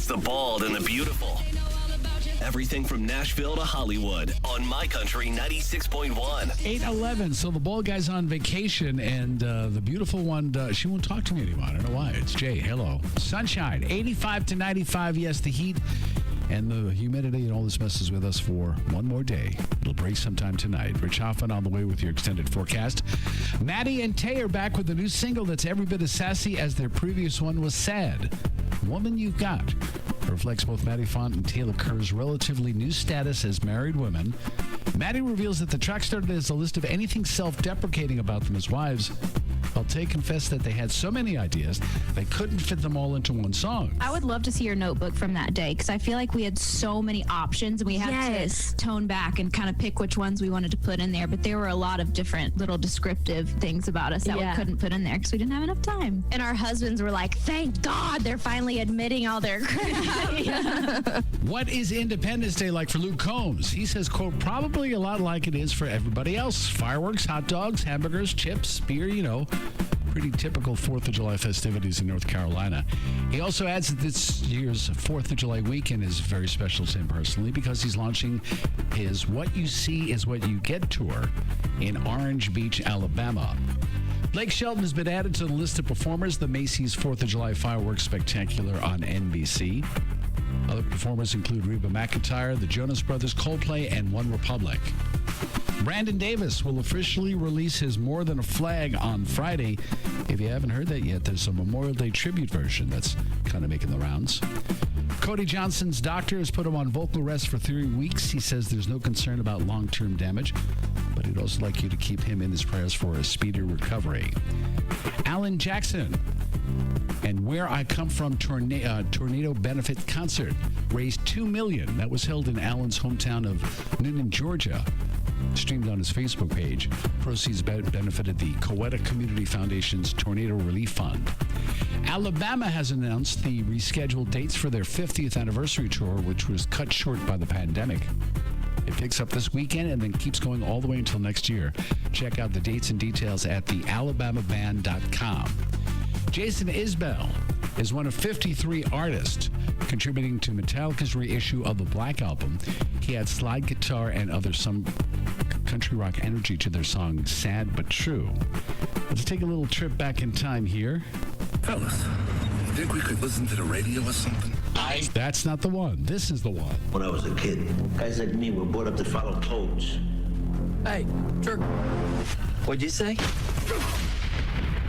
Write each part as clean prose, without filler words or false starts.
brings the bald and the beautiful. Everything from Nashville to Hollywood on My Country 96.1. 8:11. So the bald guy's on vacation, and the beautiful one, she won't talk to me anymore. I don't know why. It's Jay. Hello. Sunshine. 85 to 95. Yes, the heat and the humidity and all this messes with us for one more day. It'll break sometime tonight. Rich Hoffman on the way with your extended forecast. Maddie and Tae are back with a new single that's every bit as sassy as their previous one was sad. Woman You've Got reflects both Maddie Font and Taylor Kerr's relatively new status as married women. Maddie reveals that the track started as a list of anything self-deprecating about them as wives, while Tae confessed that they had so many ideas they couldn't fit them all into one song. I would love to see your notebook from that day, because I feel like we had so many options and we had to tone back and kind of pick which ones we wanted to put in there. But there were a lot of different little descriptive things about us that we couldn't put in there because we didn't have enough time. And our husbands were like, thank God they're finally admitting all their crap. What is Independence Day like for Luke Combs? He says, quote, probably a lot like it is for everybody else. Fireworks, hot dogs, hamburgers, chips, beer, you know. Pretty typical 4th of July festivities in North Carolina. He also adds that this year's 4th of July weekend is very special to him personally because he's launching his What You See Is What You Get tour in Orange Beach, Alabama. Blake Shelton has been added to the list of performers, the Macy's 4th of July Fireworks Spectacular on NBC. Other performers include Reba McEntire, the Jonas Brothers, Coldplay, and One Republic. Brandon Davis will officially release his More Than a Flag on Friday. If you haven't heard that yet, there's a Memorial Day tribute version that's kind of making the rounds. Cody Johnson's doctor has put him on vocal rest for 3 weeks. He says there's no concern about long-term damage, but he'd also like you to keep him in his prayers for a speedy recovery. Alan Jackson and Where I Come From Tornado Benefit Concert raised $2 million. That was held in Alan's hometown of Noonan, Georgia. Streamed on his Facebook page. Proceeds benefited the Coweta Community Foundation's Tornado Relief Fund. Alabama has announced the rescheduled dates for their 50th anniversary tour, which was cut short by the pandemic. It picks up this weekend and then keeps going all the way until next year. Check out the dates and details at thealabamaband.com. Jason Isbell is one of 53 artists contributing to Metallica's reissue of the Black Album. He adds slide guitar and some country rock energy to their song Sad But True. Let's take a little trip back in time here. Fellas, you think we could listen to the radio or something? That's not the one. This is the one. When I was a kid, guys like me were brought up to follow codes. Hey, jerk. What'd you say?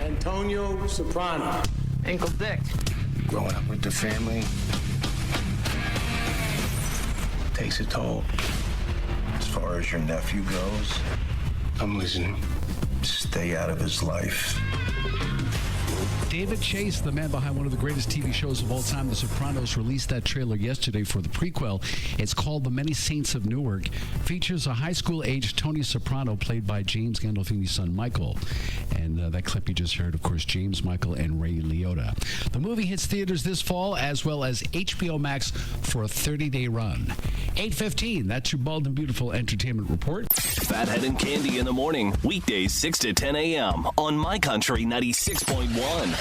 Antonio Soprano. Ankle Dick. Growing up with the family takes a toll. As far as your nephew goes, I'm listening. stay out of his life. David Chase, the man behind one of the greatest TV shows of all time, The Sopranos, released that trailer yesterday for the prequel. It's called The Many Saints of Newark. Features a high school-aged Tony Soprano, played by James Gandolfini's son, Michael. And that clip you just heard, of course, James, Michael, and Ray Liotta. The movie hits theaters this fall, as well as HBO Max for a 30-day run. 8:15, that's your Bald and Beautiful Entertainment Report. Phathead and Cande in the morning, weekdays 6 to 10 a.m. on My Country 96.1.